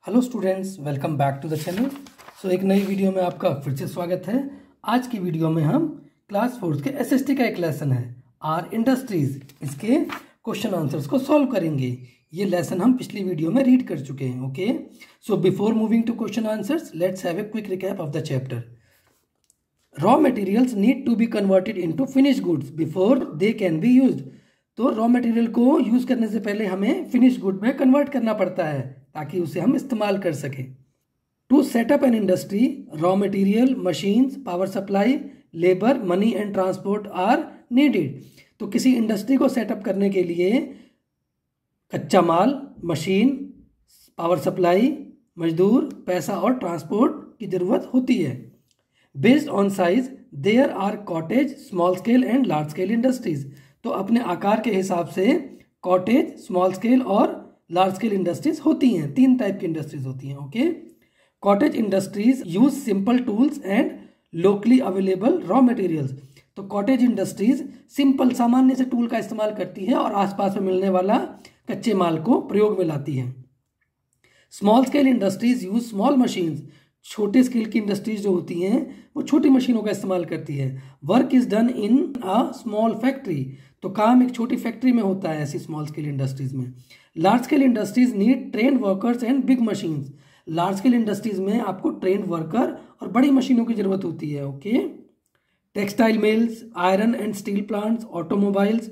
Hello students, welcome back to the channel. एक नई video में आपका फिर से स्वागत है। आज की वीडियो में हम क्लास 4 के एसएसटी का एक लेसन है आर इंडस्ट्रीज, इसके क्वेश्चन आंसर्स को सॉल्व करेंगे। ये लेसन हम पिछली वीडियो में रीड कर चुके हैं। Okay, so before moving to question answers, let's have a quick recap of the chapter. Raw materials need to be converted into finish goods before they can be used. तो raw material को use करने से पहले हमें finish good में convert करना पड़ता है ताकि उसे हम इस्तेमाल कर सकें। To setup an industry, raw material, machines, power supply, labour, money and transport are needed. तो किसी इंडस्ट्री को सेटअप करने के लिए कच्चा माल, मशीन, पावर सप्लाई, मजदूर, पैसा और ट्रांसपोर्ट की जरूरत होती है। Based on size there are cottage, small scale and large scale industries. तो अपने आकार के हिसाब से कॉटेज, स्मॉल स्केल और लार्ज स्केल इंडस्ट्रीज होती हैं। तीन टाइप की इंडस्ट्रीज होती हैं। Okay, cottage industries use simple tools and locally available raw materials. तो कॉटेज इंडस्ट्रीज सिंपल सामान्य से टूल का इस्तेमाल करती है और आसपास में मिलने वाला कच्चे माल को प्रयोग में लाती है। Small scale industries use small machines. छोटे स्केल की इंडस्ट्रीज जो होती हैं वो छोटी मशीनों का इस्तेमाल करती है। Work is done in a small factory. तो काम एक छोटी फैक्ट्री में होता है ऐसी स्मॉल स्केल इंडस्ट्रीज में। Large scale industries need trained workers and big machines. Large scale industries में आपको ट्रेन्ड वर्कर और बड़ी मशीनों की जरूरत होती है। Okay, textile mills, iron and steel plants, automobiles,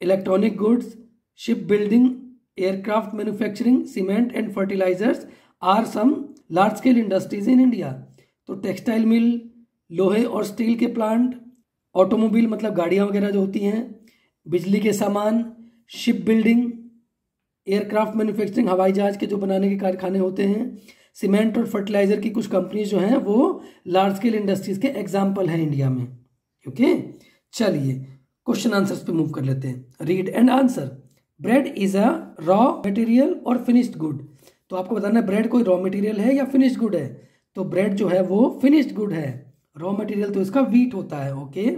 electronic goods, ship building, aircraft manufacturing, cement and fertilisers are some large scale industries in India. तो टेक्सटाइल मिल, लोहे और स्टील के प्लांट, ऑटोमोबाइल मतलब गाड़ियां वगैरह जो होती हैं, बिजली के सामान, शिप बिल्डिंग, एयरक्राफ्ट मैन्युफैक्चरिंग हवाई जहाज के जो बनाने के कारखाने होते हैं, सीमेंट और फर्टिलाइजर की कुछ कंपनीज जो हैं वो लार्ज स्केल इंडस्ट्रीज के एग्जाम्पल हैं इंडिया में। ओके, चलिए क्वेश्चन आंसर्स पे मूव कर लेते हैं। Read and answer. Bread is a raw material और फिनिश्ड गुड। तो आपको बताना है ब्रेड कोई रॉ मटेरियल है या फिनिश्ड गुड है। तो ब्रेड जो है वो फिनिश्ड गुड है। रॉ मटेरियल तो इसका व्हीट होता है। ओके,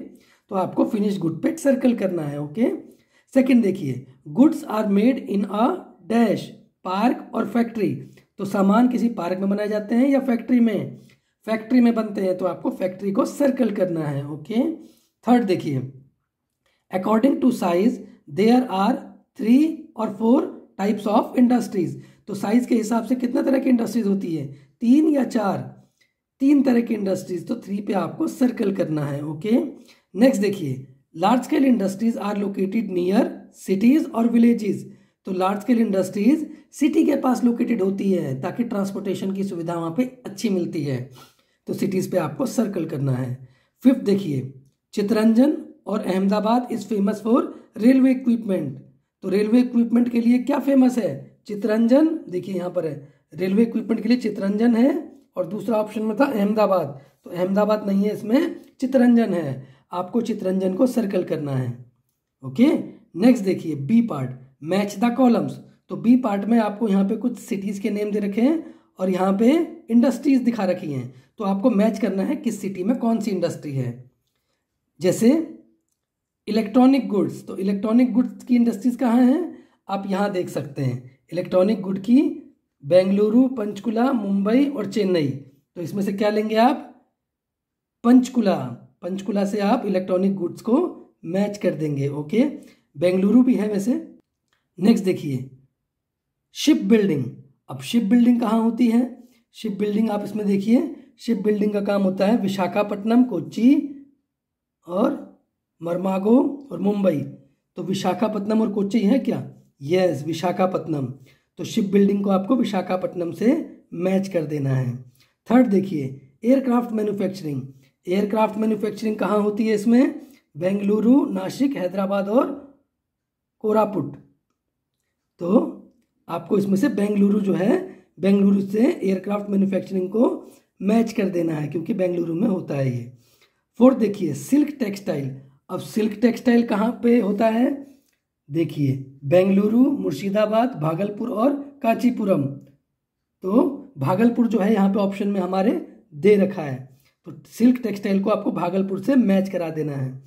तो आपको फिनिश्ड गुड पे सर्कल करना है। ओके, सेकंड देखिए, goods are made in a dash, park और फैक्ट्री। तो सामान किसी पार्क में बनाए जाते हैं या फैक्ट्री में? फैक्ट्री में बनते हैं, तो आपको फैक्ट्री को सर्कल करना है। ओके, थर्ड देखिए, according to size there are 3 और 4 टाइप्स ऑफ इंडस्ट्रीज। तो साइज के हिसाब से कितना तरह की इंडस्ट्रीज होती है? 3 या 4? 3 तरह की इंडस्ट्रीज। तो 3 पे आपको सर्कल करना है। ओके, नेक्स्ट देखिए, large scale industries are located near cities और विलेजेस। तो लार्ज स्केल इंडस्ट्रीज सिटी के पास लोकेटेड होती है ताकि ट्रांसपोर्टेशन की सुविधा वहां पे अच्छी मिलती है। तो सिटीज पे आपको सर्कल करना है। फिफ्थ देखिए, चितरंजन और Ahmedabad is famous for railway equipment. तो रेलवे इक्विपमेंट के लिए क्या फेमस है? चितरंजन। देखिए यहाँ पर है, रेलवे इक्विपमेंट के लिए चितरंजन है और दूसरा ऑप्शन में था अहमदाबाद। तो अहमदाबाद नहीं है, इसमें चितरंजन है। आपको चितरंजन को सर्कल करना है। ओके, नेक्स्ट देखिए, B part, match the columns. तो बी पार्ट में आपको यहाँ पे कुछ सिटीज के नेम दे रखे हैं और यहाँ पे इंडस्ट्रीज दिखा रखी हैं। तो आपको मैच करना है किस सिटी में कौन सी इंडस्ट्री है। जैसे इलेक्ट्रॉनिक गुड्स, तो इलेक्ट्रॉनिक गुड्स की इंडस्ट्रीज कहाँ हैं? आप यहाँ देख सकते हैं इलेक्ट्रॉनिक गुड की बेंगलुरु, पंचकुला, मुंबई और चेन्नई। तो इसमें से क्या लेंगे आप? पंचकुला। पंचकुला से आप इलेक्ट्रॉनिक गुड्स को मैच कर देंगे। ओके, बेंगलुरु भी है वैसे। नेक्स्ट देखिए, शिप बिल्डिंग। अब शिप बिल्डिंग कहाँ होती है? शिप बिल्डिंग आप इसमें देखिए, शिप बिल्डिंग का काम होता है विशाखापट्टनम, कोच्चि और मरमागो और मुंबई। तो विशाखापट्टनम और कोच्चि है क्या? यस, विशाखापट्टनम। तो शिप बिल्डिंग को आपको विशाखापट्टनम से मैच कर देना है। थर्ड देखिए, एयरक्राफ्ट मैन्युफैक्चरिंग। एयरक्राफ्ट मैन्युफैक्चरिंग कहाँ होती है इसमें? बेंगलुरु, नासिक, हैदराबाद और कोरापुट। तो आपको इसमें से बेंगलुरु जो है, बेंगलुरु से एयरक्राफ्ट मैन्युफैक्चरिंग को मैच कर देना है क्योंकि बेंगलुरु में होता है ये। फोर्थ देखिए, सिल्क टेक्सटाइल। अब सिल्क टेक्सटाइल कहाँ पे होता है? देखिए, बेंगलुरु, मुर्शिदाबाद, भागलपुर और कांचीपुरम। तो भागलपुर जो है यहाँ पे ऑप्शन में हमारे दे रखा है, तो सिल्क टेक्सटाइल को आपको भागलपुर से मैच करा देना है।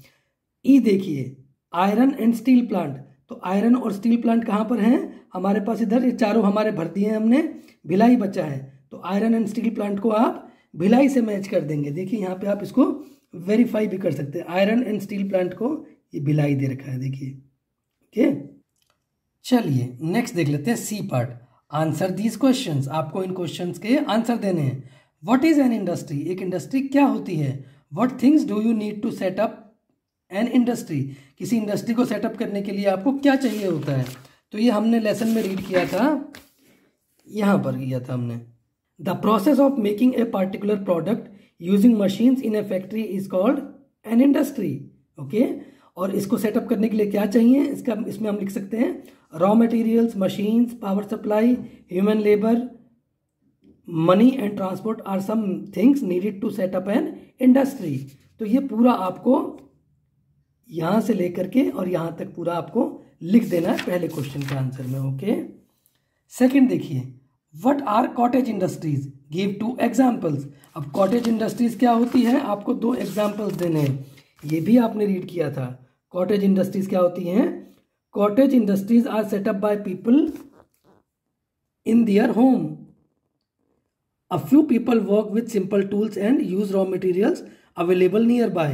ई देखिए, आयरन एंड स्टील प्लांट। तो आयरन और स्टील प्लांट कहाँ पर हैं? हमारे पास इधर ये चारों हमारे भर दिए हैं हमने, भिलाई बचा है, तो आयरन एंड स्टील प्लांट को आप भिलाई से मैच कर देंगे। देखिए यहाँ पे आप इसको वेरीफाई भी कर सकते हैं, आयरन एंड स्टील प्लांट को ये भिलाई दे रखा है, देखिए। ओके, चलिए नेक्स्ट देख लेते हैं C part. Answer these questions, आपको इन क्वेश्चंस के आंसर देने हैं। व्हाट इज एन इंडस्ट्री, एक इंडस्ट्री क्या होती है। What things do you need to set up an industry, किसी इंडस्ट्री को सेटअप करने के लिए आपको क्या चाहिए होता है। तो ये हमने लेसन में रीड किया था, यहाँ पर किया था हमने। The process of making a particular product using machines in A factory is called an industry. Okay, और इसको सेटअप करने के लिए क्या चाहिए, इसमें हम लिख सकते हैं raw materials, machines, power supply, human labour, money and transport are some things needed to setup an industry. तो ये पूरा आपको यहां से लेकर के और यहां तक पूरा आपको लिख देना है पहले क्वेश्चन के आंसर में। ओके, सेकंड देखिए, what are cottage industries, give 2 examples. अब कॉटेज इंडस्ट्रीज क्या होती है, आपको 2 एग्जांपल्स देने हैं, ये भी आपने रीड किया था। कॉटेज इंडस्ट्रीज क्या होती हैं, cottage industries are set up by people in their home. A few people work with simple tools and use raw materials available nearby.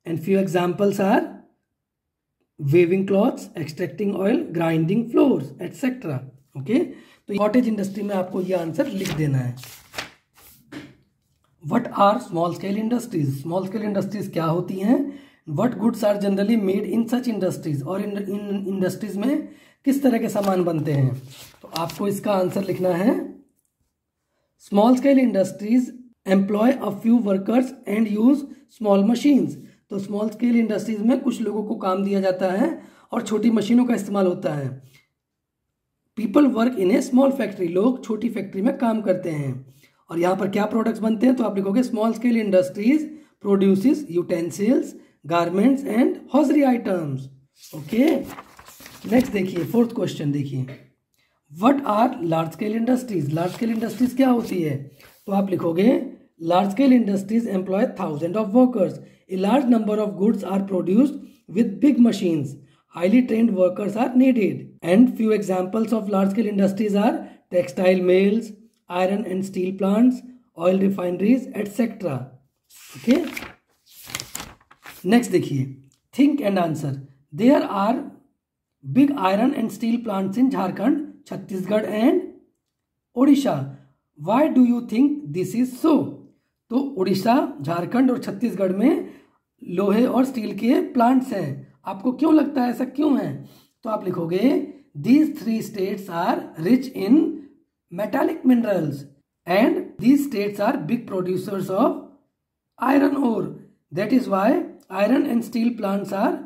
And few examples are weaving cloths, extracting oil, grinding flours, etc. Okay? तो cottage industry में आपको ये answer लिख देना है। What are small scale industries? Small scale industries क्या होती हैं? What goods are generally made in such industries? और इन इंडस्ट्रीज में किस तरह के सामान बनते हैं। तो आपको इसका आंसर लिखना है small scale industries employ a few workers and use small machines. तो स्मॉल स्केल इंडस्ट्रीज में कुछ लोगों को काम दिया जाता है और छोटी मशीनों का इस्तेमाल होता है। People work in A small factory, लोग छोटी फैक्ट्री में काम करते हैं। और यहाँ पर क्या प्रोडक्ट्स बनते हैं, तो आप लिखोगे small scale industries produces utensils, garments and hosiery items. Okay, next देखिए, फोर्थ क्वेश्चन देखिए, what are large scale industries. Large scale industries क्या होती है, तो आप लिखोगे large scale industries employ thousand of workers, a large number of goods are produced with big machines, highly trained workers are needed. And few examples of large scale industries are textile mills, iron and steel plants, oil refineries etcetera. Okay, next देखिए, think and answer. There are big iron and steel plants in Jharkhand, Chhattisgarh and Odisha. Why do you think this is so. तो उड़ीसा, झारखंड और छत्तीसगढ़ में लोहे और steel के plants हैं, आपको क्यों लगता है ऐसा क्यों है। तो आप लिखोगे these 3 states are rich in metallic minerals and these states are big producers of iron ore, that is why iron and steel plants are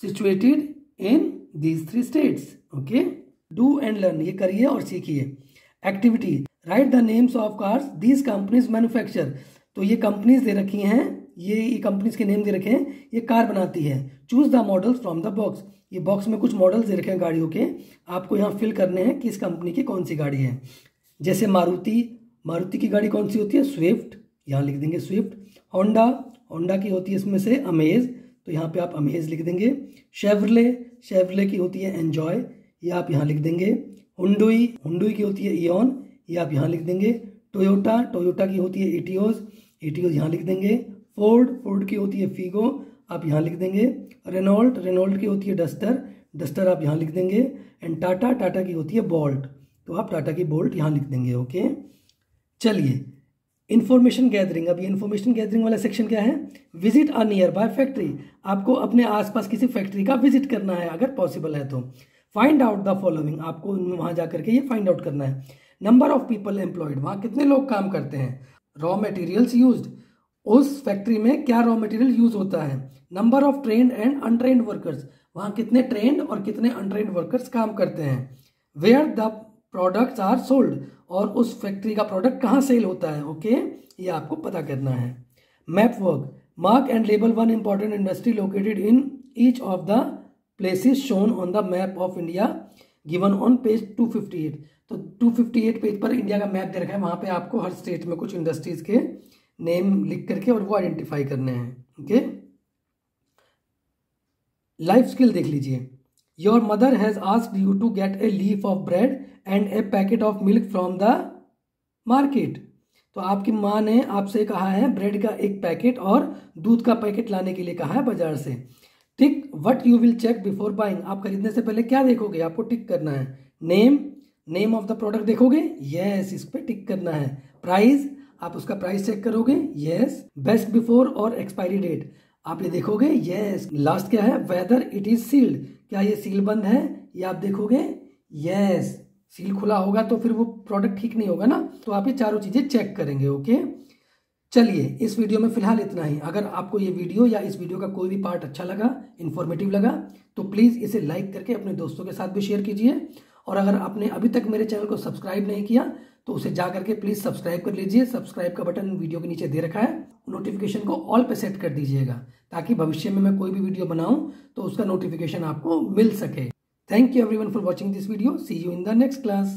situated in these 3 states. Okay, do and learn, ये करिए और सीखिए। Activity, write the names of cars these companies manufacture. तो ये companies दे रखी हैं, ये companies के नेम दे रखे हैं, ये कार बनाती है। Choose the models from the box, ये बॉक्स में कुछ मॉडल्स दे रखे हैं गाड़ियों के, आपको यहाँ फिल करने हैं कि इस कंपनी की कौन सी गाड़ी है। जैसे मारुति की गाड़ी कौन सी होती है, स्विफ्ट, यहाँ लिख देंगे स्विफ्ट। होंडा की होती है इसमें से अमेज, तो यहाँ पे आप अमेज लिख देंगे। शेवरले की होती है एंजॉय, ये आप यहाँ लिख देंगे। हुंडई की होती है इयॉन, ये आप यहाँ लिख देंगे। टोयोटा की होती है एटियोज यहाँ लिख देंगे। फोर्ड की होती है फीगो, आप यहाँ लिख देंगे। रेनॉल्ट की होती है डस्टर आप यहाँ लिख देंगे। एंड टाटा की होती है बोल्ट, तो आप टाटा की बोल्ट यहाँ लिख देंगे। ओके, चलिए इन्फॉर्मेशन गैदरिंग। अब ये इन्फॉर्मेशन गैदरिंग वाला सेक्शन क्या है, visit a near by factory, आपको अपने आसपास किसी फैक्ट्री का विजिट करना है अगर पॉसिबल है तो। फाइंड आउट द फॉलोइंग, आपको वहां जाकर के ये फाइंड आउट करना है। नंबर ऑफ पीपल एम्प्लॉयड, वहां कितने लोग काम करते हैं। रॉ मटेरियल्स यूज्ड, उस फैक्ट्री में क्या रॉ मटेरियल यूज होता है। Number of trained and untrained workers, वहां कितने ट्रेन्ड और कितने अनट्रेन्ड वर्कर्स काम करते हैं। Where the products are sold, और उस फैक्ट्री का प्रोडक्ट कहाँ सेल होता है। ओके, ये आपको पता करना है। Map work, mark and label 1 important industry located in each of the places shown on the map of India given on page 258। तो 258 पेज पर इंडिया का मैप दे रखा है, वहां पे आपको हर स्टेट में कुछ इंडस्ट्रीज के नेम लिख करके और वो आइडेंटिफाई करने हैं। ओके, लाइफ स्किल देख लीजिए। Your mother has asked you to get a leaf of bread and a packet of milk from the market. तो आपकी माँ ने आपसे कहा है ब्रेड का एक पैकेट और दूध का पैकेट लाने के लिए कहा है बाजार से। Tick what you will check before buying, आप खरीदने से पहले क्या देखोगे, आपको टिक करना है। नेम ऑफ द प्रोडक्ट देखोगे, यस, इस पे टिक करना है। प्राइस, आप उसका प्राइस चेक करोगे, यस। बेस्ट बिफोर और एक्सपायरी डेट, आप ये देखोगे, यस। लास्ट क्या है, वेदर इट इज सील्ड, क्या ये सील बंद है, ये आप देखोगे, यस। सील खुला होगा तो फिर वो प्रोडक्ट ठीक नहीं होगा ना, तो आप ये चारों चीजें चेक करेंगे। ओके, चलिए इस वीडियो में फिलहाल इतना ही। अगर आपको ये वीडियो या इस वीडियो का कोई भी पार्ट अच्छा लगा, इन्फॉर्मेटिव लगा, तो प्लीज़ इसे लाइक करके अपने दोस्तों के साथ भी शेयर कीजिए। और अगर आपने अभी तक मेरे चैनल को सब्सक्राइब नहीं किया तो उसे जा करके प्लीज़ सब्सक्राइब कर लीजिए। सब्सक्राइब का बटन वीडियो के नीचे दे रखा है, नोटिफिकेशन को ऑल पे सेट कर दीजिएगा ताकि भविष्य में मैं कोई भी वीडियो बनाऊं तो उसका नोटिफिकेशन आपको मिल सके। Thank you everyone for watching this video. See you in the next class.